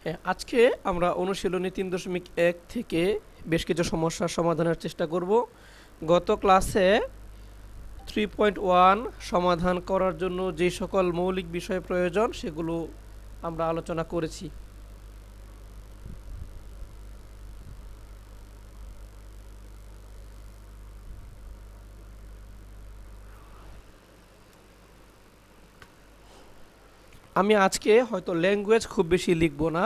হ্যাঁ, আজকে আমরা অনুশীলনী 3.1 থেকে বেশ কিছু সমস্যার সমাধানের চেষ্টা করব। গত ক্লাসে 3.1 সমাধান করার জন্য যে সকল মৌলিক বিষয় প্রয়োজন সেগুলো আমরা আলোচনা করেছি। আমি আজকে হয়তো ল্যাঙ্গুয়েজ খুব বেশি লিখব না,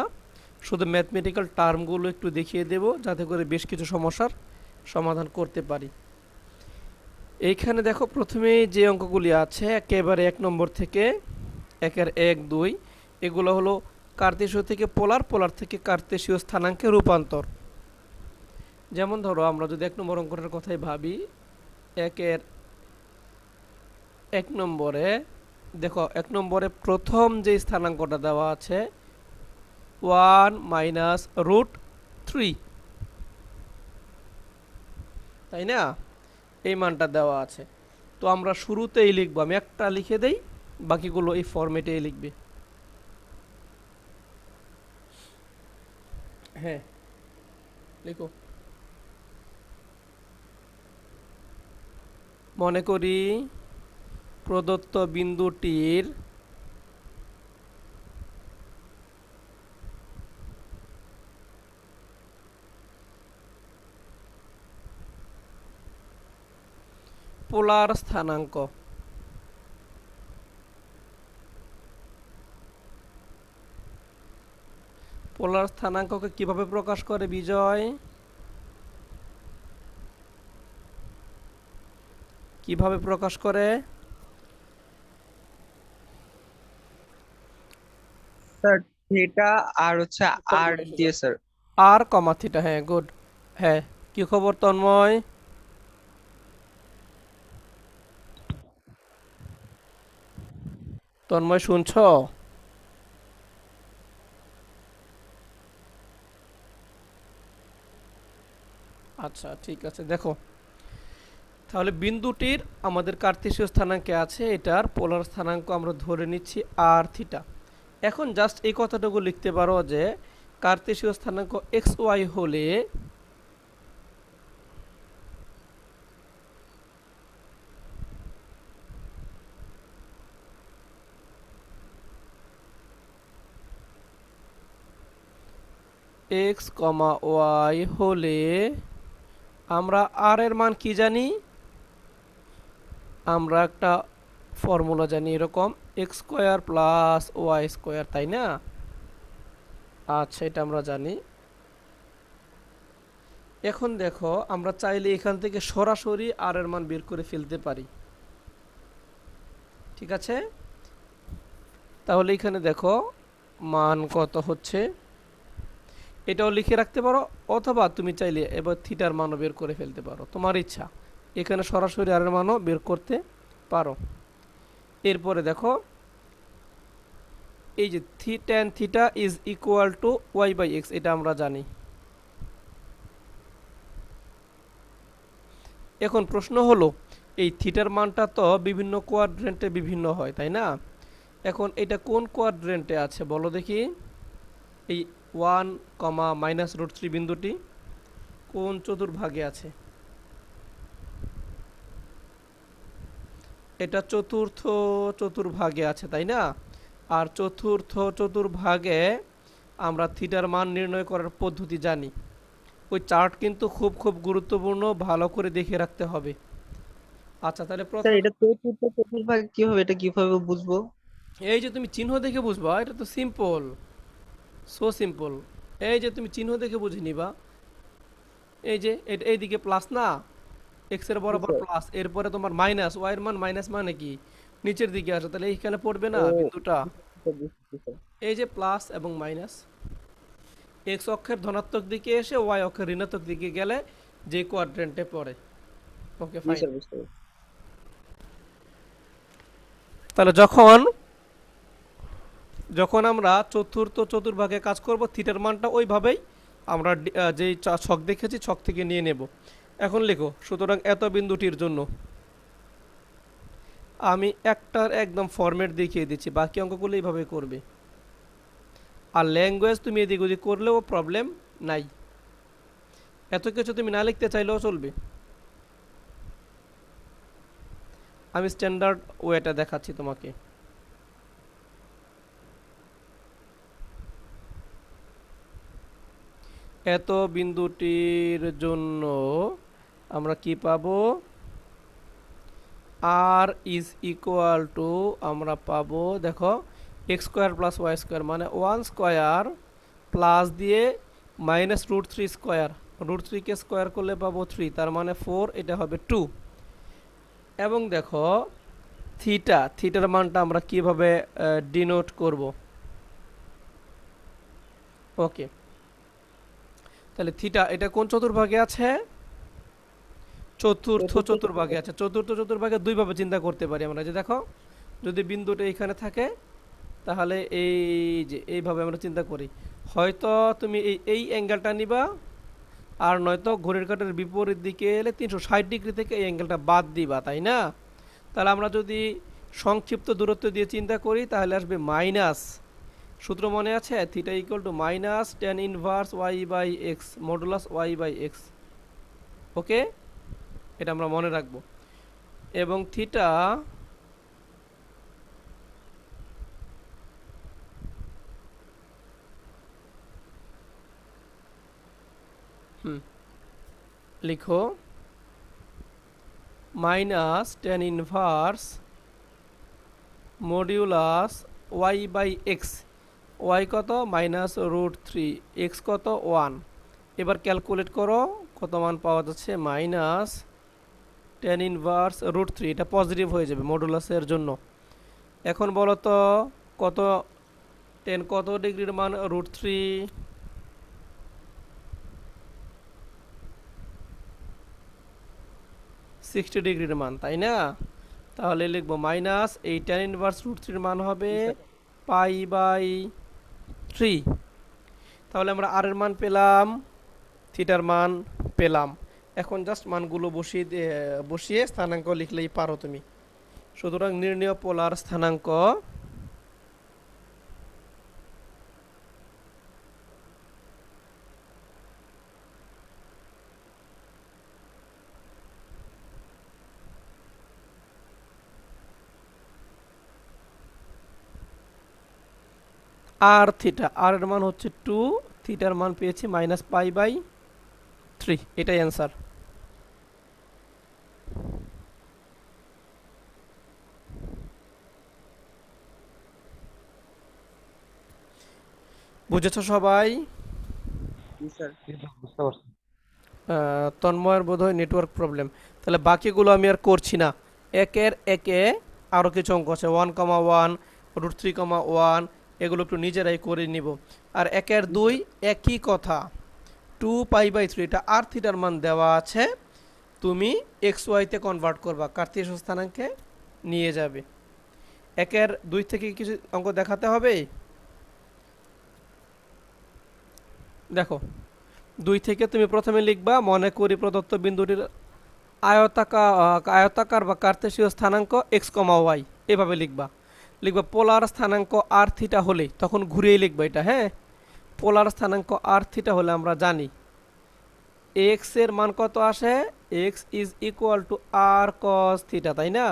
শুধু ম্যাথমেটিক্যাল টার্মগুলো একটু দেখিয়ে দেব যাতে করে বেশ কিছু সমস্যার সমাধান করতে পারি। এইখানে দেখো প্রথমে যে অঙ্কগুলি আছে একেবারে 1 নম্বর থেকে 1-এর 1-2 এগুলো হলো কার্তেশীয় থেকে পোলার, পোলার থেকে কার্তেশীয় স্থানাঙ্কে রূপান্তর। যেমন ধরো আমরা যদি 1 নম্বর অঙ্কটার কথাই ভাবি, 1-এর 1 নম্বরে দেখো 1 নম্বরে প্রথম যে স্থানাঙ্কটা দেওয়া আছে 1 - √3, তাই না? এই মানটা দেওয়া আছে। তো আমরা শুরুতেই লিখবো, আমি একটা লিখে দেই, বাকিগুলো এই ফরম্যাটেই লিখবে। হ্যাঁ, লিখো। মনে করি প্রদত্ত বিন্দুটির পোলার স্থানাঙ্ক। পোলার স্থানাঙ্ককে কিভাবে প্রকাশ করে বিজয়? কিভাবে প্রকাশ করে? স্যার থিটা আর হচ্ছে আর দিয়ে স্যার। আর কমা থিটা, হ্যাঁ গুড। হ্যাঁ, কি খবর তন্ময়? তন্ময় শুনছো? আচ্ছা ঠিক আছে, দেখো তাহলে বিন্দুটির আমাদের কার্তেশীয় স্থানাঙ্কে আছে, এটার পোলার স্থানাঙ্ক আমরা ধরে নিচ্ছি আর থিটা। এখন জাস্ট এই কথাটুকু লিখতে পারো যে কার্তেশীয় স্থানাঙ্ক এক্স ওয়াই হলে এক্স কমা ওয়াই হলে আমরা আর এর মান কি জানি? আমরা একটা ফর্মুলা জানি এরকম, x square plus y square, তাই না? আচ্ছা, এটা আমরা জানি। এখন দেখো আমরা চাইলে এখান থেকে সরাসরি আর এর মান বের করে ফেলতে পারি, ঠিক আছে? তাহলে এখানে দেখো মান কত হচ্ছে, এটাও লিখে রাখতে পারো, অথবা তুমি চাইলে এবার থিটার মানও বের করে ফেলতে পারো, তোমার ইচ্ছা। এখানে সরাসরি আর এর মানও বের করতে পারো। এরপরে দেখো এই যে tan theta is equal to y by x, এটা আমরা জানি। এখন প্রশ্ন হলো এই থিটার মানটা তো বিভিন্ন কোয়াড্রেন্টে বিভিন্ন হয়, তাই না? এখন এটা কোন কোয়াড্রেন্টে আছে বলো দেখি? এই 1, -√3 বিন্দুটি কোন চতুর্ভাগে আছে? এটা চতুর্থ চতুর্ভাগে আছে, তাই না? আর চতুর্থ চতুর্ভাগে আমরা থিটার মান নির্ণয় করার পদ্ধতি জানি। ওই চার্ট কিন্তু খুব খুব গুরুত্বপূর্ণ, ভালো করে দেখে রাখতে হবে। আচ্ছা, তাহলে স্যার প্রথমে এটা চতুর্থ চতুর্ভাগ কিভাবে, এটা কিভাবে বুঝবো? এই যে তুমি চিহ্ন দেখে বুঝবা, এটা তো সিম্পল, সো সিম্পল। এই যে তুমি চিহ্ন দেখে বুঝে নিবা, এই যে এইদিকে প্লাস না, এক্স এর জি বরাবর স্যার। প্লাস, এরপরে তোমার মাইনাস, ওয়াই এর মান মাইনাস মানে কি নিচের দিকে আসে, তাহলে এইখানে পড়বে না ও বিন্দুটা। বুঝতে বুঝতে স্যার। এই যে প্লাস এবং মাইনাস, এক্স অক্ষের ধনাত্মক দিকে এসে ওয়াই অক্ষের ঋণাত্মক দিকে গেলে যে কোয়াড্রেন্টে পড়ে। ওকে জি ফাইন। স্যার বুঝতে পারছি। তাহলে যখন যখন আমরা চতুর্থ চতুর্ভাগে কাজ করব, থিটার মানটা ওইভাবেই আমরা যেই ছক দেখেছি ছক থেকে নিয়ে নেব। এখন লিখো, সুতরাং এত বিন্দুটির জন্য আমি একটার একদম ফরম্যাট দেখিয়ে দিচ্ছি, বাকি অঙ্কগুলো এইভাবে করবে। আর ল্যাঙ্গুয়েজ তুমি এদিক ওদিক করলেও প্রবলেম নাই, এত কিছু তুমি না লিখতে চাইলেও চলবে। আমি স্ট্যান্ডার্ড ওয়েটা দেখাচ্ছি তোমাকে। এত বিন্দুটির জন্য আমরা কি পাবো, আর ইজ ইকুয়াল টু আমরা পাবো, দেখো x square plus y square মানে 1 স্কোয়ার প্লাস দিয়ে মাইনাস √3 স্কোয়ার, √3 স্কোয়ার করলে পাবো 3, তার মানে 4, এটা হবে 2। এবং দেখো থিটার মানটা আমরা কিভাবে ডিনোট করব। ওকে, তাহলে থিটা এটা কোন চতুর্ভাগে আছে, চতুর্থ চতুর্ভাগে আছে। চতুর্থ চতুর্ভাগে দুইভাবে চিন্তা করতে পারি আমরা, যে দেখো যদি বিন্দুটা এখানে থাকে তাহলে এই যে এইভাবে আমরা চিন্তা করি, হয়তো তুমি এই অ্যাঙ্গেলটা নিবা, আর নয়তো ঘড়ির কাঁটার বিপরীত দিকে এলে 360 ডিগ্রি থেকে এই অ্যাঙ্গেলটা বাদ দিবা, তাই না? তাহলে আমরা যদি সংক্ষিপ্ত দূরত্ব দিয়ে চিন্তা করি তাহলে আসবে মাইনাস, সূত্র মনে আছে, theta equal to minus tan inverse y by x modulus y by x. Okay, এটা আমরা মনে রাখবো। এবং থিটা লিখো minus tan inverse modulus y by x, y কত -√3, এক্স কত 1। এবার ক্যালকুলেট করো কত মান পাওয়া যাচ্ছে, মাইনাস tan ইনভার্স √3, এটা পজিটিভ হয়ে যাবে মডুলাসের জন্য। এখন বলো তো কত টেন কত ডিগ্রির মান, √3 60 ডিগ্রির মান, তাই না? তাহলে লিখবো মাইনাস এই tan ইনভার্স √3 মান হবে π/3। তাহলে আমরা আর এর মান পেলাম, থিটার মান পেলাম। এখন জাস্ট মানগুলো বসিয়ে স্থানাঙ্ক লিখলেই পারো তুমি। সুতরাং নির্ণয় পোলার স্থানাঙ্ক আর থিটা, আর এর মান হচ্ছে 2, থিটার মান পেয়েছি -π/3, এটাই অ্যান্সার। বুঝেছো সবাই? বুঝতে পারছি। তন্ময়ের বোধহয় নেটওয়ার্ক প্রবলেম। তাহলে বাকিগুলো আমি আর করছি না, একের একে আরও কিছু অঙ্ক আছে, 1,1 √3,1, এগুলো একটু নিজেরাই করে নিব। আর একের 2 একই কথা, 2π/3, এটা আর থিটার মান দেওয়া আছে, তুমি এক্স ওয়াইতে কনভার্ট করবা, কার্তেশীয় স্থানাঙ্কে নিয়ে যাবে। একের 2 থেকে কিছু অঙ্ক দেখাতে হবে। দেখো 2 থেকে তুমি প্রথমে লিখবা, মনে করি প্রদত্ত বিন্দুটির আয়তাকার বা কার্তেশীয় স্থানাঙ্ক x, y, এভাবে লিখবা পোলার স্থানাঙ্ক আর থিটা হলে, তখন ঘুরিয়ে লিখবা এটা, হ্যাঁ। পোলার স্থানাঙ্ক আর থিটা হলে আমরা জানি x এর মান কত আসে, x is equal to r cos theta, তাই না?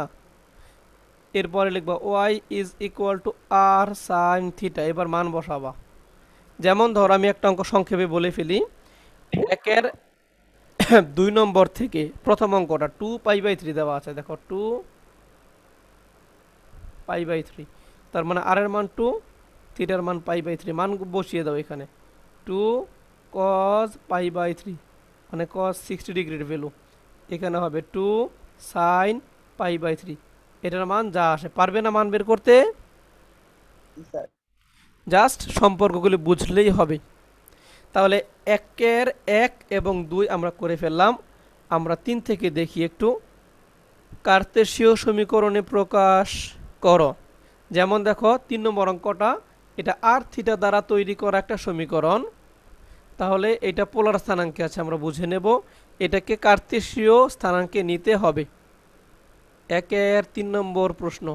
এরপরে লিখবা y is equal to r sine theta. এবার মান বসাবা, যেমন ধর আমি একটা অঙ্ক সংক্ষেপে বলে ফেলি, একের 2 নম্বর থেকে প্রথম অঙ্কটা 2π/3 দেওয়া আছে, দেখো 2π/3, তার মানে আর এর মান 2, থিটার মান π/3, মান বসিয়ে দাও এখানে, 2 cos π/3 মানে cos 60 ডিগ্রির ভ্যালু, এখানে হবে 2 sin π/3, এটার মান যা আসে। পারবে না মান বের করতে? জাস্ট সম্পর্কগুলি বুঝলেই হবে। তাহলে একের 1 এবং 2 আমরা করে ফেললাম। আমরা 3 থেকে দেখি একটু, কার্তেশীয় সমীকরণে প্রকাশ করো। যেমন দেখো 3 নম্বর অঙ্কটা, এটা আর থিটা দ্বারা তৈরি করা একটা সমীকরণ, তাহলে এটা পোলার স্থানাঙ্কে আছে, আমরা বুঝে নেব এটাকে কার্তেশীয় স্থানাঙ্কে নিতে হবে। একের 3 নম্বর প্রশ্ন।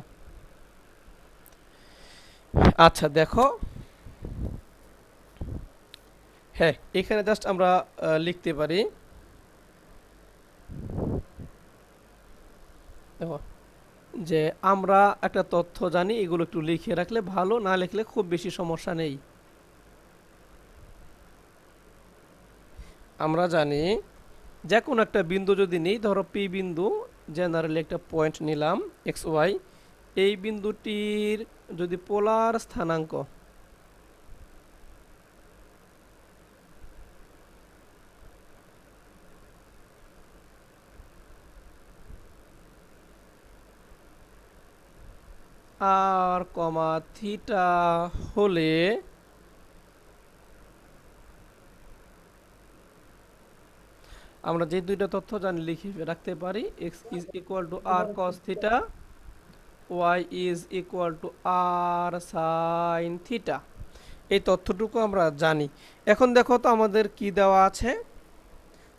আচ্ছা দেখো হ্যাঁ, এখানে জাস্ট আমরা লিখতে পারি, দেখো, যে আমরা একটা তথ্য জানি, এগুলো একটু লিখে রাখলে ভালো, না লিখলে খুব বেশি সমস্যা নেই। আমরা জানি যে কোনো একটা বিন্দু যদি নিই, ধরো পি বিন্দু, জেনারেলি একটা পয়েন্ট নিলাম এক্স ওয়াই, এই বিন্দুটির যদি পোলার স্থানাঙ্ক আর কমা থিটা হলে আমরা যে দুইটা তথ্য জানি লিখে রাখতে পারি, x is equal to r cos theta, y is equal to r sine theta. এই তথ্যটুকু আমরা জানি। এখন দেখো তো আমাদের কি দেওয়া আছে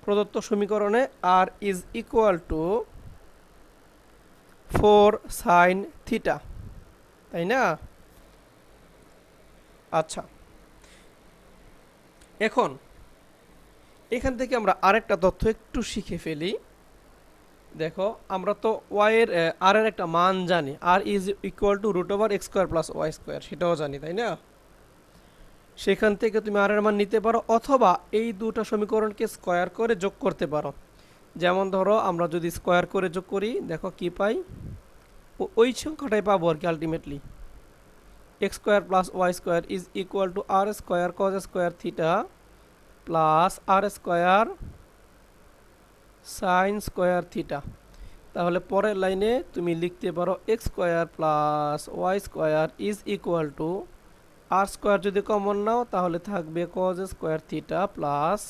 প্রদত্ত সমীকরণে, r is equal to 4 sine theta, তাই না? আচ্ছা, এখন এখান থেকে আমরা আরেকটা তথ্য একটু শিখে ফেলি। দেখো, আমরা তো ওয়াই এর আর এর একটা মান জানি, r is equal to root over x square plus y square, সেটাও জানি, তাই না? সেখান থেকে তুমি আর এর মান নিতে পারো, অথবা এই দুটো সমীকরণকে স্কোয়ার করে যোগ করতে পারো। যেমন ধরো আমরা যদি স্কোয়ার করে যোগ করি, দেখো কি পাই, ওই সংখ্যাটাই পাবো আর কি ultimately. X square plus y square is equal to r square cos square theta plus r square sine square theta. তাহলে পরের লাইনে তুমি লিখতে পারো x square plus y square is equal to, r square যদি কমন নাও তাহলে থাকবে cos square theta plus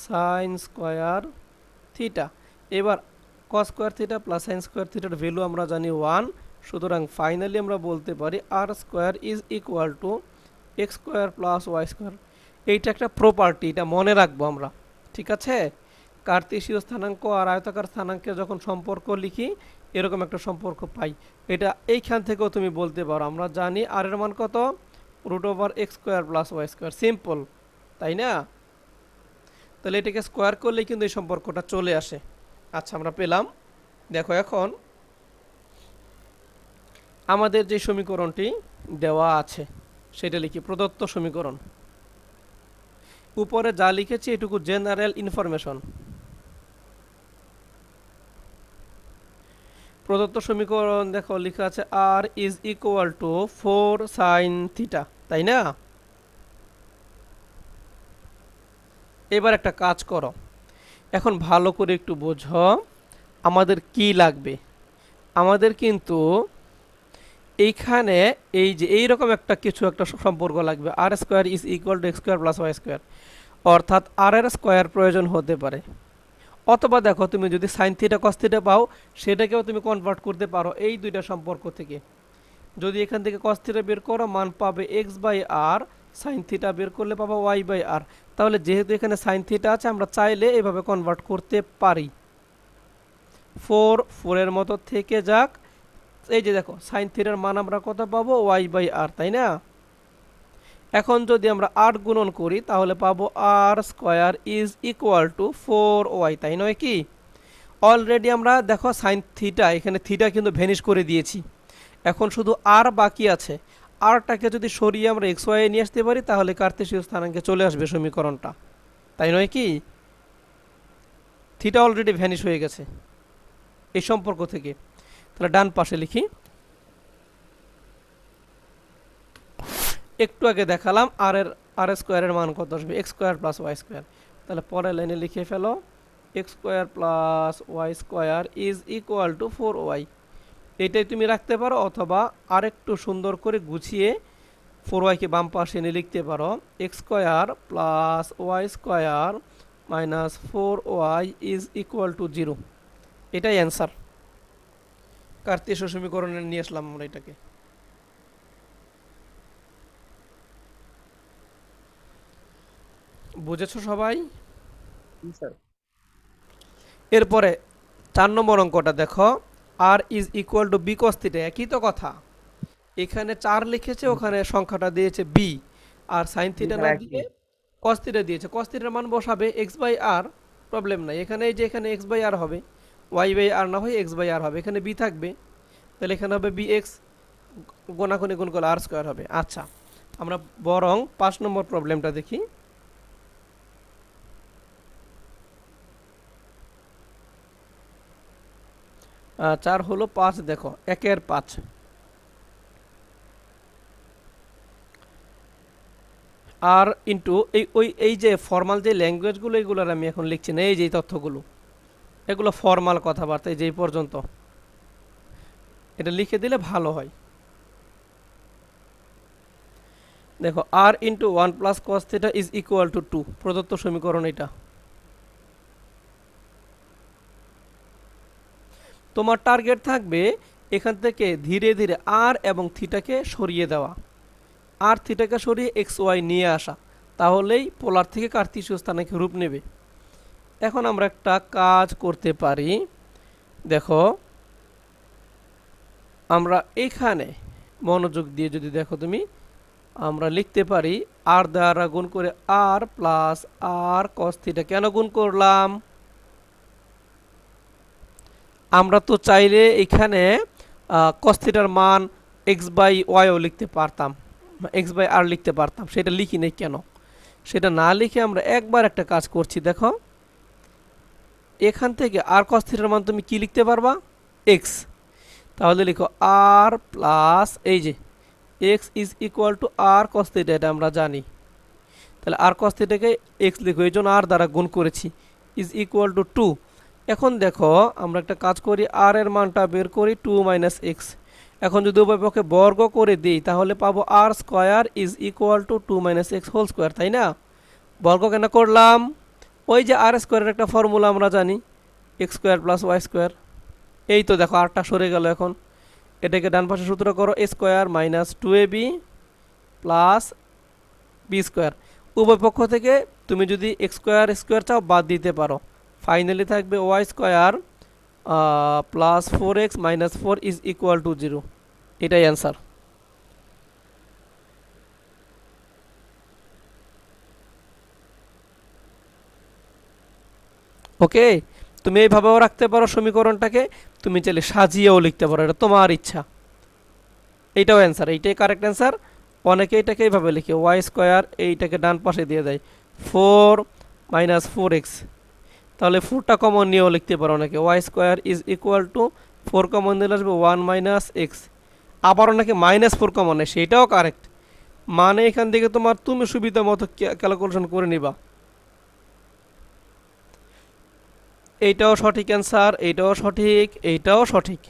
sign square theta. এবার cos square theta plus sign স্কোয়ার থিটার ভ্যালু আমরা জানি 1, সুতরাং ফাইনালি আমরা বলতে পারি আর square is equal to x square plus y square. এইটা একটা প্রপার্টি, এটা মনে রাখবো আমরা, ঠিক আছে? কার্তেশীয় স্থানাঙ্ক আর আয়তাকার স্থানাঙ্কের যখন সম্পর্ক লিখি, এরকম একটা সম্পর্ক পাই। এটা এইখান থেকেও তুমি বলতে পারো, আমরা জানি আর এর মান কত, root over x square plus y square, simple, তাই না? তাহলে এটাকে স্কোয়ার করলেই কিন্তু এই সম্পর্কটা চলে আসে। আচ্ছা, আমরা পেলাম। দেখো, এখন আমাদের যে সমীকরণটি দেওয়া আছে সেটা লিখি, প্রদত্ত সমীকরণ। উপরে যা লিখেছি এটুকু জেনারেল ইনফরমেশন। প্রদত্ত সমীকরণ দেখো লেখা আছে r is equal to 4 sine theta, তাই না? এবার একটা কাজ করো, এখন ভালো করে একটু বোঝো আমাদের কি লাগবে। আমাদের কিন্তু এইখানে এই যে এইরকম একটা কিছু একটা সম্পর্ক লাগবে, r square is equal to x square plus y square, অর্থাৎ আর এর স্কোয়ার প্রয়োজন হতে পারে। অথবা দেখো, তুমি যদি সাইন থিটা কস থিটা পাও, সেটাকেও তুমি কনভার্ট করতে পারো এই দুইটা সম্পর্ক থেকে। যদি এখান থেকে কস থিটা বের করো, মান পাবে x by r, sine theta বের করলে পাবো ওয়াই বাই আর। তাহলে যেহেতু এখানে সাইন থিটা আছে, আমরা চাইলে এভাবে কনভার্ট করতে পারি। 4 এর মতো থেকে যাক, এই যে দেখো সাইন থিটার মান আমরা কত পাবো, ওয়াই বাই আর, তাই না? এখন যদি আমরা 8 গুণন করি তাহলে পাবো r square is equal to 4y, তাই নয় কি? অলরেডি আমরা দেখো সাইন থিটা, এখানে থিটা কিন্তু ভ্যানিশ করে দিয়েছি, এখন শুধু আর বাকি আছে। আরটাকে যদি সরিয়ে আমরা এক্স ওয়াই নিয়ে আসতে পারি তাহলে কার্তেশীয় স্থানাঙ্কে চলে আসবে সমীকরণটা, তাই নয় কি? থিটা অলরেডি ভ্যানিশ হয়ে গেছে এই সম্পর্ক থেকে। তাহলে ডান পাশে লিখি, একটু আগে দেখালাম আর স্কোয়ারের মান কত আসবে, x square plus y square. তাহলে পরের লাইনে লিখে ফেলো x square plus y square is equal to 4y। এটাই তুমি রাখতে পারো, অথবা আরেকটু সুন্দর করে গুছিয়ে 4yকে বাম পাশে এনে লিখতে পারো x square plus y square minus 4y is equal to 0। এটাই অ্যান্সার। কার্তেশীয় সমীকরণে নিয়ে আসলাম আমরা এটাকে। বুঝেছো সবাই? স্যার। এরপরে 4 নম্বর অঙ্কটা দেখো, r is equal to b cos theta, একই তো কথা। এখানে 4 লিখেছে, ওখানে সংখ্যাটা দিয়েছে বি, আর সাইন থিটা না দিয়ে কস থিটা দিয়েছে, কস থিটার মান বসাবে এক্স বাই আর, প্রবলেম নাই। এখানে এই যে এখানে এক্স বাই আর হবে, ওয়াই বাই আর না হয় এক্স বাই আর হবে, এখানে বি থাকবে, তাহলে এখানে হবে বি এক্স, গোনাগুনি গুণ করলে আর স্কোয়ার হবে। আচ্ছা, আমরা বরং 5 নম্বর প্রবলেমটা দেখি। চার হলো 5, দেখো 1/5 আর ইন্টু এই যে ফর্মাল যে ল্যাঙ্গুয়েজগুলো, এগুলোর আমি এখন লিখছি না, এই যে তথ্যগুলো, এগুলো ফর্মাল কথাবার্তা, এই যে এই পর্যন্ত এটা লিখে দিলে ভালো হয়। দেখো r into 1 plus cos theta is equal to 2, প্রদত্ত সমীকরণ এটা। তোমার টার্গেট থাকবে এখান থেকে ধীরে ধীরে আর এবং থিটাকে সরিয়ে দেওয়া, আর থিটাকে সরিয়ে এক্স ওয়াই নিয়ে আসা, তাহলেই পোলার থেকে কার্তেশীয় স্থানাঙ্কে রূপ নেবে। এখন আমরা একটা কাজ করতে পারি, দেখো আমরা এখানে মনোযোগ দিয়ে যদি দেখো তুমি, আমরা লিখতে পারি আর দ্বারা গুণ করে আর প্লাস আর কস থিটা। কেন গুণ করলাম? আমরা তো চাইলে এখানে কস থিটার মান এক্স বাই ওয়াইও লিখতে পারতাম, এক্স বাই আর লিখতে পারতাম, সেটা লিখি নাই কেন? সেটা না লিখে আমরা একবার একটা কাজ করছি, দেখো এখান থেকে আর কস থিটার মান তুমি কি লিখতে পারবা? এক্স। তাহলে লিখো আর প্লাস এই যে x is equal to r cos theta, এটা আমরা জানি। তাহলে আর কস থিটাকে এক্স লিখো, এই জন্য আর দ্বারা গুণ করেছি, ইজ ইকুয়াল টু 2। এখন দেখো আমরা একটা কাজ করি, আর এর মানটা বের করি 2 মাইনাস এক্স। এখন যদি উভয় পক্ষে বর্গ করে দিই তাহলে পাবো r square is equal to 2 minus x whole square, তাই না? বর্গ কেন করলাম? ওই যে আর স্কোয়ারের একটা ফর্মুলা আমরা জানি, x square plus y square. এই তো দেখো আরটা সরে গেল। এখন এটাকে ডান পাশে সূত্র করো, a square minus 2ab plus b square. উভয় পক্ষ থেকে তুমি যদি এক্স স্কোয়ার স্কোয়ার চাও বাদ দিতে পারো, ফাইনালি থাকবে y square plus 4x minus 4 is equal to 0। এটাই অ্যান্সার। ওকে, তুমি এইভাবেও রাখতে পারো সমীকরণটাকে, তুমি চাইলে সাজিয়েও লিখতে পারো, এটা তোমার ইচ্ছা। এইটাও অ্যান্সার, এইটাই কারেক্ট অ্যান্সার। অনেকে এটাকে এইভাবে লিখে ওয়াই স্কোয়ার, এইটাকে ডান পাশে দিয়ে দেয় 4 মাইনাস 4x, তাহলে 4টা কমন নিয়েও লিখতে পারো অনেকে, y square is equal to 4 common দিলে আসবে 1 মাইনাস এক্স। আবার অনেকে -4 কমন নেয়, সেটাও কারেক্ট। মানে এখান থেকে তোমার তুমি সুবিধা মতো ক্যালকুলেশন করে নিবা। এইটাও সঠিক অ্যান্সার, এইটাও সঠিক, এইটাও সঠিক।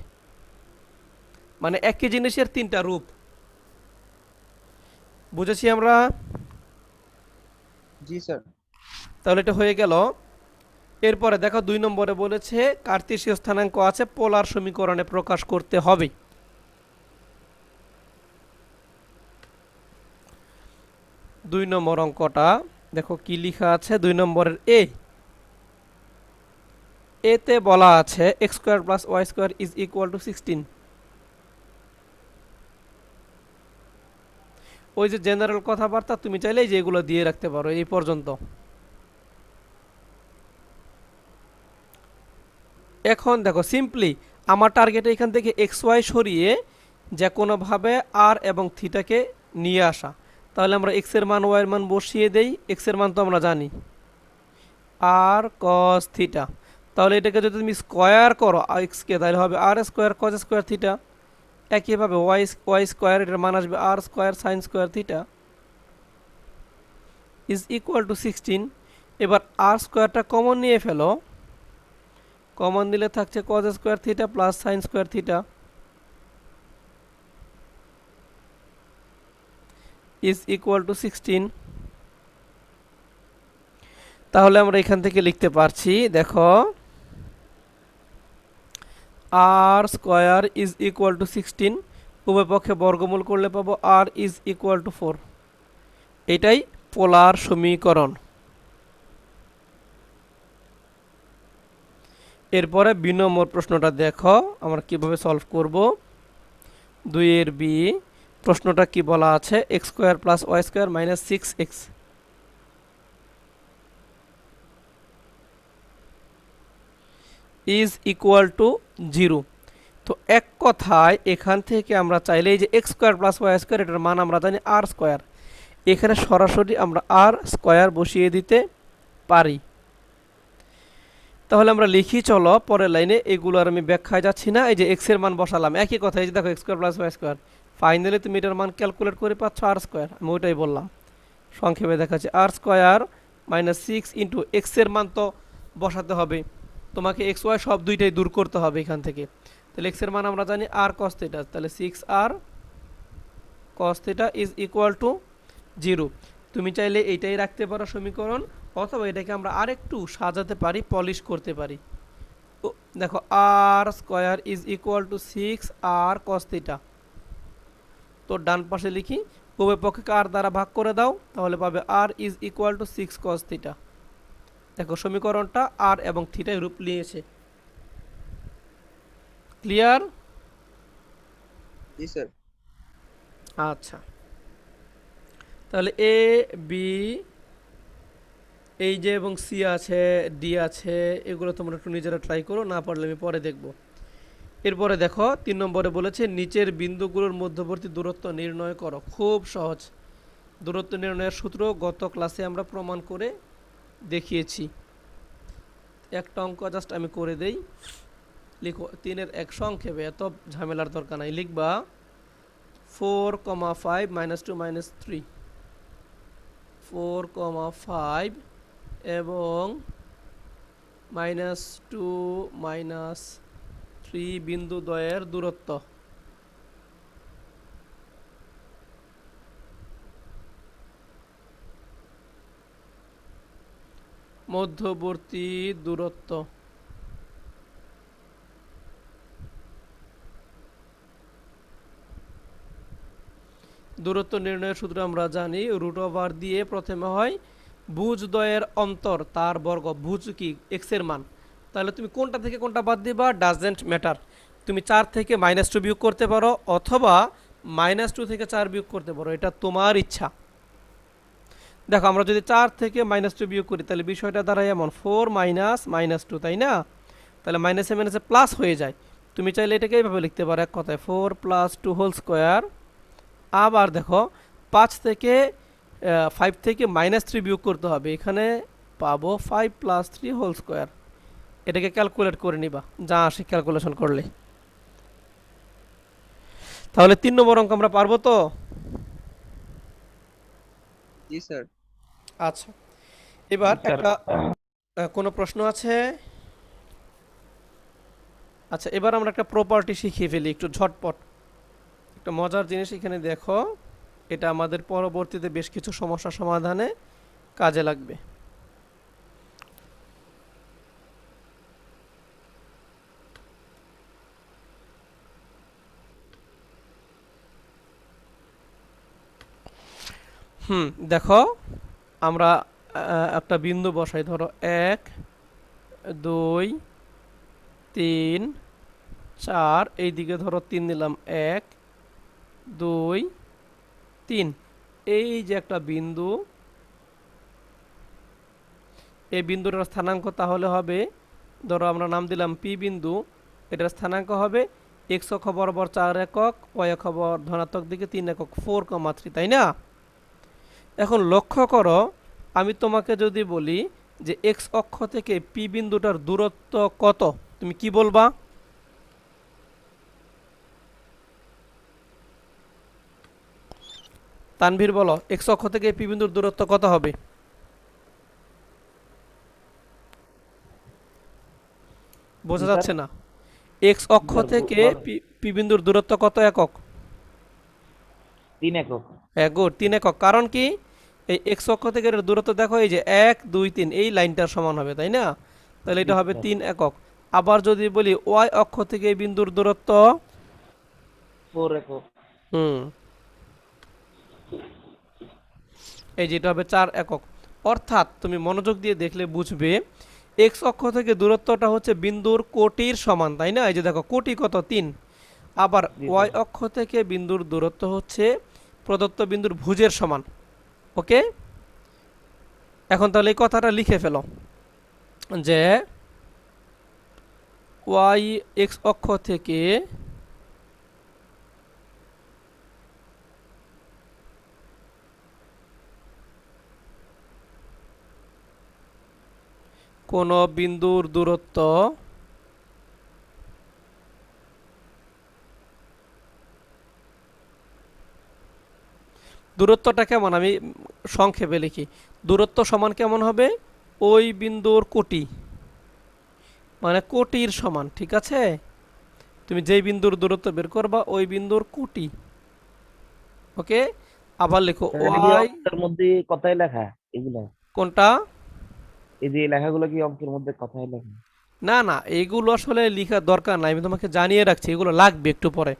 মানে একই জিনিসের 3টা রূপ। বুঝেছি আমরা? জি স্যার। তাহলে এটা হয়ে গেল। এরপরে দেখো 2 নম্বরে বলেছে কার্তেশীয় স্থানাঙ্ক আছে, পোলার সমীকরণে প্রকাশ করতে হবে। 2 নম্বর অঙ্কটা দেখো কি লেখা আছে। 2 নম্বরের এতে বলা আছে x square plus y square is equal to 16। ওই যে জেনারেল কথাবার্তা, তুমি চাইলে যেগুলো দিয়ে রাখতে পারো এই পর্যন্ত। এখন দেখো সিম্পলি আমার টার্গেট এখান থেকে এক্স ওয়াই সরিয়ে যে কোনোভাবে আর এবং থিটাকে নিয়ে আসা। তাহলে আমরা এক্স এর মান ওয়াই এর মান বসিয়ে দেই। এক্স এর মান তো আমরা জানি আর কস থিটা, তাহলে এটাকে যদি তুমি স্কোয়ার করো এক্সকে, তাহলে হবে r square cos square theta. একইভাবে ওয়াই স্কোয়ার, এটার মান আসবে r square sine square theta is equal to 16। এবার আর স্কোয়ারটা কমন নিয়ে ফেলো, কমন দিলে থাকছে কস square theta plus sign square theta is equal to 16। তাহলে আমরা এখান থেকে লিখতে পারছি, দেখো r square is equal to 16, উভয় পক্ষে বর্গমূল করলে পাবো আর ইজ ইকুয়াল টু 4। এটাই পোলার সমীকরণ। এরপরে 2 নম্বর প্রশ্নটা দেখো আমরা কিভাবে সলভ করব। 2 এর বি প্রশ্নটা কি বলা আছে, x square plus y square minus 6x। Is equal to 0। তো এক কথায় এখান থেকে আমরা চাইলে এই যে x square plus y square এটার মান আমরা জানি আর স্কোয়ার, এখানে সরাসরি আমরা আর স্কোয়ার বসিয়ে দিতে পারি। তাহলে আমরা লিখি, চলো পরের লাইনে, এগুলো আর আমি ব্যাখ্যায় যাচ্ছি না। এই যে এক্স এর মান বসালাম, একই কথা, এই যে দেখো x square plus y square, finally তুমি এটার মান ক্যালকুলেট করে পাচ্ছ আর স্কোয়ার, আমি ওইটাই বললাম, সংক্ষেপে দেখাচ্ছি আর স্কোয়ার মাইনাস 6 ইন্টু এক্স এর মান তো বসাতে হবে, তোমাকে এক্স ওয়াই সব দুইটাই দূর করতে হবে এখান থেকে। তাহলে এক্স এর মান আমরা জানি আর কস থিটা, তাহলে 6 r cos theta is equal to 0। তুমি চাইলে এইটাই রাখতে পারো সমীকরণ, অথবা এটাকে আমরা আরেকটু সাজাতে পারি, পলিশ করতে পারি। তো দেখো r square is equal to 6 r cos theta, তো ডান পাশে লিখি, উভয় পক্ষকে আর দ্বারা ভাগ করে দাও, তাহলে পাবে r is equal to 6 cos theta. দেখো সমীকরণটা আর এবং থিটায় রূপ নিয়েছে। ক্লিয়ার? জি স্যার। আচ্ছা, তাহলে এ বি এই যে এবং সি আছে, ডি আছে, এগুলো তোমরা একটু নিজেরা ট্রাই করো, না পারলে আমি পরে দেখব। এরপরে দেখো 3 নম্বরে বলেছে নিচের বিন্দুগুলোর মধ্যবর্তী দূরত্ব নির্ণয় করো। খুব সহজ, দূরত্ব নির্ণয়ের সূত্র গত ক্লাসে আমরা প্রমাণ করে দেখিয়েছি। একটা অঙ্ক জাস্ট আমি করে দেই, লিখো 3-এর 1 সংক্ষেপে, এত ঝামেলার দরকার নাই। লিখবা 4,5 -2 -3, 4,5 এবং -2 -3 বিন্দু দ্বয়ের দূরত্ব। মধ্যবর্তী দূরত্ব। দূরত্ব নির্ণয়ের সূত্র আমরা জানি, রুট ওভার দিয়ে প্রথমে হয় ভুজদ্বয়ের অন্তর তার বর্গ, ভুজ কি এক্স এর মান, তাহলে তুমি কোনটা থেকে কোনটা বাদ দিবা ডাজেন্ট ম্যাটার, তুমি 4 থেকে -2 বিয়োগ করতে পারো, অথবা -2 থেকে 4 বিয়োগ করতে পারো, এটা তোমার ইচ্ছা। দেখো আমরা যদি 4 থেকে -2 বিয়োগ করি তাহলে বিষয়টা দাঁড়ায় এমন 4 -2, তাই না? তাহলে মাইনাসে মাইনাসে প্লাস হয়ে যায়, তুমি চাইলে এটাকে এইভাবে লিখতে পারো, এক কথায় 4 + 2 হোল স্কোয়ার। আবার দেখো 5 থেকে 5 থেকে -3 বিয়োগ করতে হবে, এখানে পাবো 5 + 3 হোল স্কোয়ার। এটাকে ক্যালকুলেট করে নিবা, যা আসে ক্যালকুলেশন করলে। তাহলে 3 নম্বর অঙ্ক আমরা পারবো তো? জি স্যার। আচ্ছা, এবার একটা কোনো প্রশ্ন আছে? আচ্ছা, এবার আমরা একটা প্রপার্টি শিখিয়ে ফেলি একটু ঝটপট। একটা মজার জিনিস এখানে দেখো, এটা আমাদের পরবর্তীতে বেশ কিছু সমস্যা সমাধানে কাজে লাগবে। দেখো আমরা একটা বিন্দু বসাই, ধরো 1 2 3 4, এইদিকে ধরো 3 নিলাম, 1 2 3, এই যে একটা বিন্দু, এই বিন্দুটার স্থানাঙ্ক তাহলে হবে, ধরো আমরা নাম দিলাম পি বিন্দু, এটার স্থানাঙ্ক হবে এক্স অক্ষ বরাবর 4 একক, ওয়াই অক্ষ বরাবর ধনাত্মক দিকে 3 একক, 4,3, তাই না? এখন লক্ষ্য করো, আমি তোমাকে যদি বলি যে এক্স অক্ষ থেকে পি বিন্দুটার দূরত্ব কত, তুমি কি বলবা? তানভীর বলো, এক্স অক্ষ থেকে পি বিন্দুর দূরত্ব কত হবে? বোঝা যাচ্ছে না। এক্স অক্ষ থেকে পি বিন্দুর দূরত্ব কত একক? 3 একক। 3 একক। কারণ কি, এই এক্স অক্ষ থেকে এর দূরত্ব দেখো, এই যে 1 2 3 এই লাইনটার সমান হবে, তাই না? তাহলে এটা হবে 3 একক। আবার যদি বলি ওয়াই অক্ষ থেকে এই বিন্দুর দূরত্ব 4 একক। এই যে এটা হবে 4 একক। অর্থাৎ তুমি মনোযোগ দিয়ে দেখলে বুঝবে, এক্স অক্ষ থেকে দূরত্বটা হচ্ছে বিন্দুর কোটির সমান, তাই না? এই যে দেখো কোটি কত, 3। আবার ওয়াই অক্ষ থেকে বিন্দুর দূরত্ব হচ্ছে প্রদত্ত বিন্দুর ভুজের সমান। ওকে, এখন তাহলে এই কথাটা লিখে ফেলো যে ওয়াই এক্স অক্ষ থেকে কোন বিন্দুর দূরত্ব দূরত্বটা কেমন আমি সংক্ষেপে লিখি। দূরত্ব সমান কেমন হবে? ওই বিন্দুর কোটি, মানে কোটির সমান। ঠিক আছে, তুমি যেই বিন্দুর দূরত্ব বের করবা ওই বিন্দুর কোটি। ওকে, আবার লিখো এটা কি ওয়াই। অঙ্কের মধ্যে কথাই লেখা এগুলো? কোনটা? এই যে এই লেখাগুলো কি অঙ্কের মধ্যে কথাই লেখা? না না, এইগুলো আসলে লেখার দরকার নাই, আমি তোমাকে জানিয়ে রাখছি, এগুলো লাগবে একটু পরে।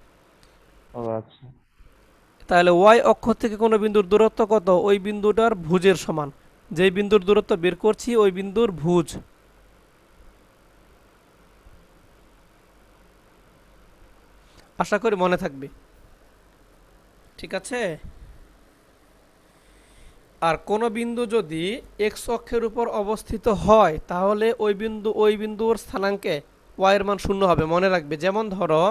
ও আচ্ছা। তাহলে ওয়াই অক্ষ থেকে কোনো বিন্দুর দূরত্ব কত? ওই বিন্দুটার ভুজের সমান। যেই বিন্দুর দূরত্ব বের করছি ওই বিন্দুর ভুজ। আশা করি মনে থাকবে। ঠিক আছে, আর কোনো বিন্দু যদি এক্স অক্ষের উপর অবস্থিত হয় তাহলে ওই বিন্দুর স্থানাঙ্কে ওয়াই এর মান শূন্য হবে, মনে রাখবে। যেমন ধরো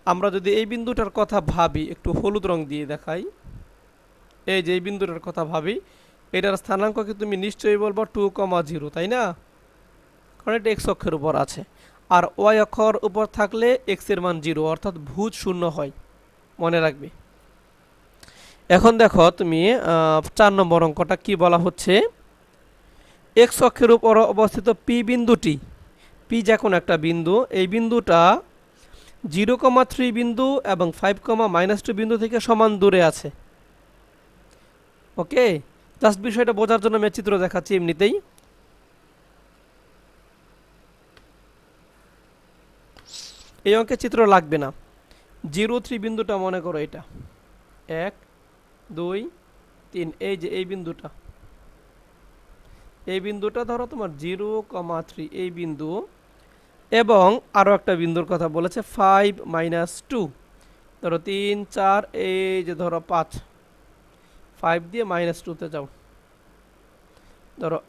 আমরা যদি এই বিন্দুটার কথা ভাবি, একটু হলুদ রং দিয়ে দেখাই, এই যে এই বিন্দুটার কথা ভাবি, এটার স্থানাঙ্ককে তুমি নিশ্চয়ই বলবো 2,0, তাই না? কারণ এটা এক্স অক্ষের উপর আছে। আর ওয়াই অক্ষর উপর থাকলে এক্স এর মান 0, অর্থাৎ ভুজ শূন্য হয়, মনে রাখবে। এখন দেখো তুমি 4 নম্বর অঙ্কটা কি বলা হচ্ছে। এক্স অক্ষের উপর অবস্থিত পি বিন্দুটি, পি যে কোনো একটা বিন্দু, এই বিন্দুটা 0,3 বিন্দু এবং 5,-2 বিন্দু থেকে সমান দূরে আছে। ওকে, জাস্ট বিষয়টা বোঝার জন্য আমি চিত্র দেখাচ্ছি এমনিতেই। এই অঙ্কে চিত্র লাগবে না। 0,3 বিন্দুটা মনে করো এটা 1, 2, 3, এই যে এই বিন্দুটা, এই বিন্দুটা ধরো তোমার 0,3 এই বিন্দু, এবং আরও একটা বিন্দুর কথা বলেছে 5-2, ধরো 3, 4, এই যে ধরো 5, 5 দিয়ে -2তে যাও, ধরো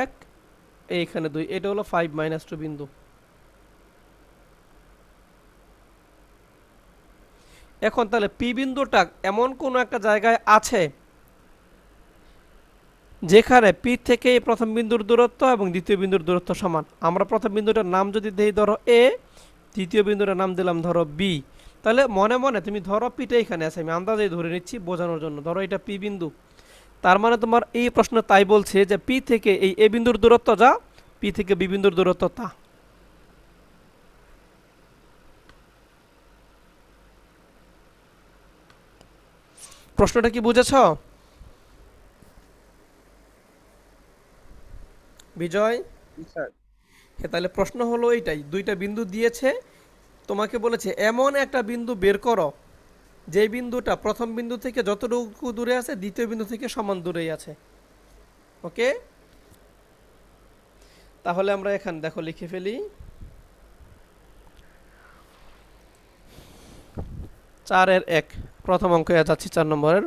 1, এইখানে 2, এটা হলো 5-2 বিন্দু। এখন তাহলে পি বিন্দুটা এমন কোনো একটা জায়গায় আছে যেখানে পি থেকে প্রথম বিন্দুর দূরত্ব এবং দ্বিতীয় বিন্দুর দূরত্ব সমান। আমরা প্রথম বিন্দুটার নাম যদি দেই ধরো এ, দ্বিতীয় বিন্দুটার নাম দিলাম ধরো বি, তাহলে মনে মনে তুমি ধরো পিটা এখানে আছে, আমি আন্দাজে ধরে নিচ্ছি বোঝানোর জন্য, ধরো এটা পি বিন্দু। তার মানে তোমার এই প্রশ্ন তাই বলছে যে পি থেকে এই এ বিন্দুর দূরত্ব যা, পি থেকে বি বিন্দুর দূরত্ব তা। প্রশ্নটা কি বুঝেছ বিজয়? স্যার। হ্যাঁ, তাহলে প্রশ্ন হলো এইটাই, দুইটা বিন্দু দিয়েছে, তোমাকে বলেছে এমন একটা বিন্দু বের করো যে বিন্দুটা প্রথম বিন্দু থেকে যতটুকু দূরে আছে দ্বিতীয় বিন্দু থেকে সমান দূরেই আছে। ওকে, তাহলে আমরা এখানে দেখো লিখে ফেলি। 4-1 প্রথম অঙ্কে যাচ্ছি 4 নম্বরের।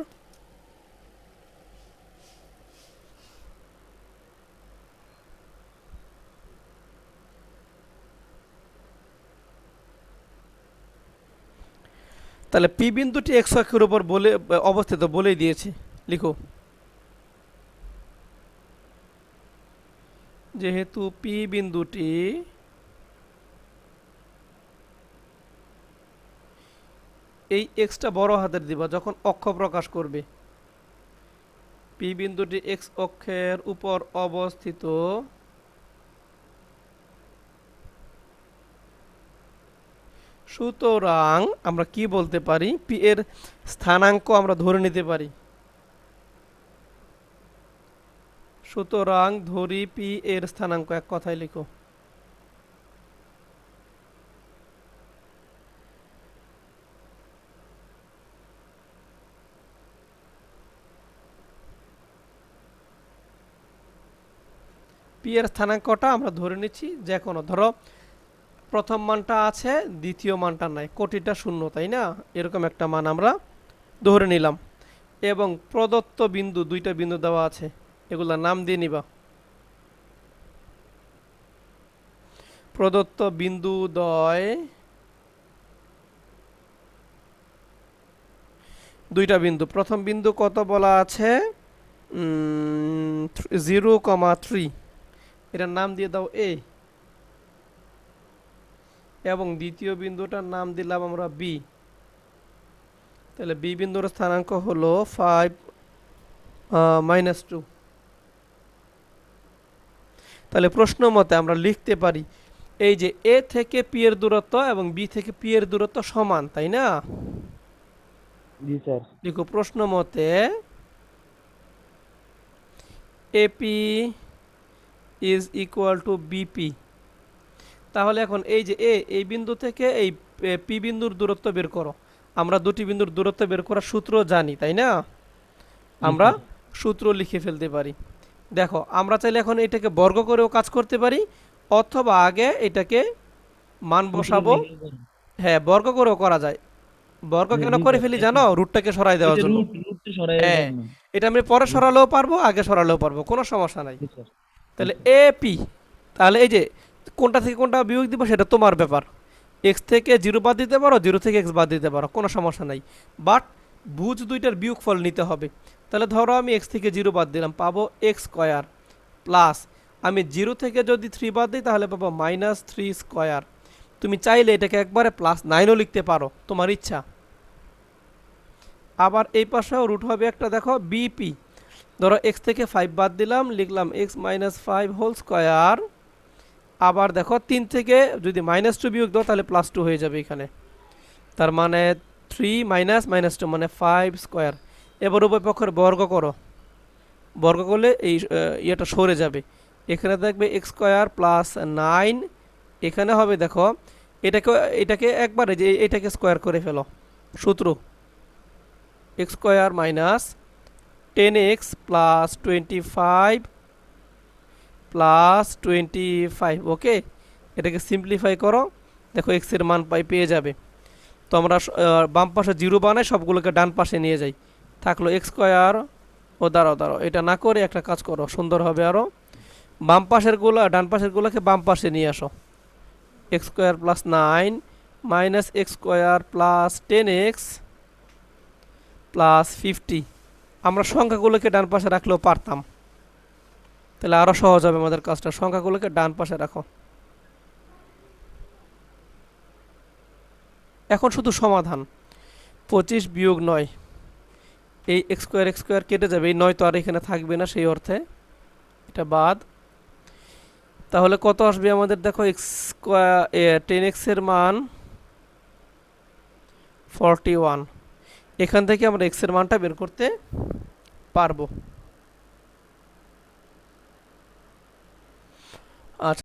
তাহলে পি বিন্দুটি এক্স অক্ষের উপর বলে অবস্থিত বলেই দিয়েছে, লিখো। যেহেতু পি বিন্দুটি এই এক্সটা বড় হাতের দিবা যখন অক্ষ প্রকাশ করবে, পি বিন্দুটি এক্স অক্ষের উপর অবস্থিত, সুতরাং আমরা কি বলতে পারি, পি এর স্থানাঙ্ক আমরা ধরে নিতে পারি। সুতরাং ধরি পি এর স্থানাঙ্ক, এক কথায় লিখো। পি এর স্থানাঙ্কটা আমরা ধরে নিচ্ছি যে কোনো, ধরো প্রথম মানটা আছে দ্বিতীয় মানটা নাই, কোটিটা শূন্য, তাই না? এরকম একটা মান আমরা ধরে নিলাম, এবং প্রদত্ত বিন্দু দুইটা বিন্দু দেওয়া আছে, এগুলা নাম দিয়ে নিবা। প্রদত্ত বিন্দুদ্বয় দুইটা বিন্দু, প্রথম বিন্দু কত বলা আছে 0,3, এটার নাম দিয়ে দাও এ, এবং দ্বিতীয় বিন্দুটার নাম দিলাম আমরা বি। তাহলে বি বিন্দুর স্থানাঙ্ক হলো 5 - 2। তাহলে প্রশ্ন মতে আমরা লিখতে পারি এই যে এ থেকে পি এর দূরত্ব এবং বি থেকে পি এর দূরত্ব সমান, তাই না? জি স্যার। দেখো প্রশ্ন মতে AP is equal to BP. তাহলে এখন এই যে এই বিন্দু থেকে এই পি বিন্দুর দূরত্ব বের করো। আমরা দুটি বিন্দুর দূরত্ব বের করার সূত্র জানি, তাই না? আমরা সূত্র লিখে ফেলতে পারি। দেখো আমরা চাইলে এখন এটাকে বর্গ করেও কাজ করতে পারি, অথবা আগে এটাকে মান বসাবো। হ্যাঁ, বর্গ করেও করা যায়। বর্গ কেন করে ফেলি জানো? রুটটাকে সরাই দেওয়ার জন্য। হ্যাঁ, এটা আমি পরে সরালেও পারবো, আগে সরালেও পারবো, কোনো সমস্যা নাই। তাহলে এপি, তাহলে এই যে কোনটা থেকে কোনটা বিয়োগ দিব সেটা তোমার ব্যাপার। এক্স থেকে 0 বাদ দিতে পারো, 0 থেকে এক্স বাদ দিতে পারো, কোনো সমস্যা নাই। বাট ভুজ দুইটার বিয়োগফল নিতে হবে। তাহলে ধরো আমি এক্স থেকে 0 বাদ দিলাম, পাবো এক্স স্কোয়ার, প্লাস আমি 0 থেকে যদি 3 বাদ দিই তাহলে পাবো -3 স্কোয়ার। তুমি চাইলে এটাকে একবারে +9ও লিখতে পারো, তোমার ইচ্ছা। আবার এই পাশেও রুট হবে একটা, দেখো বিপি। ধরো এক্স থেকে 5 বাদ দিলাম, লিখলাম x - 5 হোল স্কোয়ার। আবার দেখো 3 থেকে যদি -2 বিয়োগ দাও তাহলে +2 হয়ে যাবে এখানে। তার মানে 3 - -2 মানে 5 স্কোয়ার। এবার উভয় পক্ষের বর্গ করো, বর্গ করলে এই ইয়েটা সরে যাবে। এখানে দেখবে x স্কোয়ার প্লাস 9, এখানে হবে দেখো এটাকে একবারে যে এটাকে স্কোয়ার করে ফেলো। সূত্র x square minus 10x plus 25 plus 25। ওকে, এটাকে সিম্পলিফাই করো, দেখো x এর মান পেয়ে যাবে। তো আমরা বাম পাশে 0 বানাই, সবগুলোকে ডান পাশে নিয়ে যাই, থাকলো x স্কোয়ার। ও দাঁড়াও, এটা না করে একটা কাজ করো, সুন্দর হবে আরও। বাম পাশের ডান পাশের গুলোকে বাম পাশে নিয়ে আসো। x square plus 9 minus x square plus 10x plus 50। আমরা সংখ্যাগুলোকে ডান পাশে রাখলেও পারতাম, তাহলে আরও সহজ হবে আমাদের কাজটা। সংখ্যাগুলোকে ডান পাশে রাখো। এখন শুধু সমাধান। 25 বিয়োগ 9, এই x স্কোয়ার কেটে যাবে, এই 9 তো আর এখানে থাকবে না, সেই অর্থে এটা বাদ। তাহলে কত আসবে আমাদের? দেখো x স্কোয়ার 10x এর মান 41। এখান থেকে আমরা x এর মানটা বের করতে পারবো।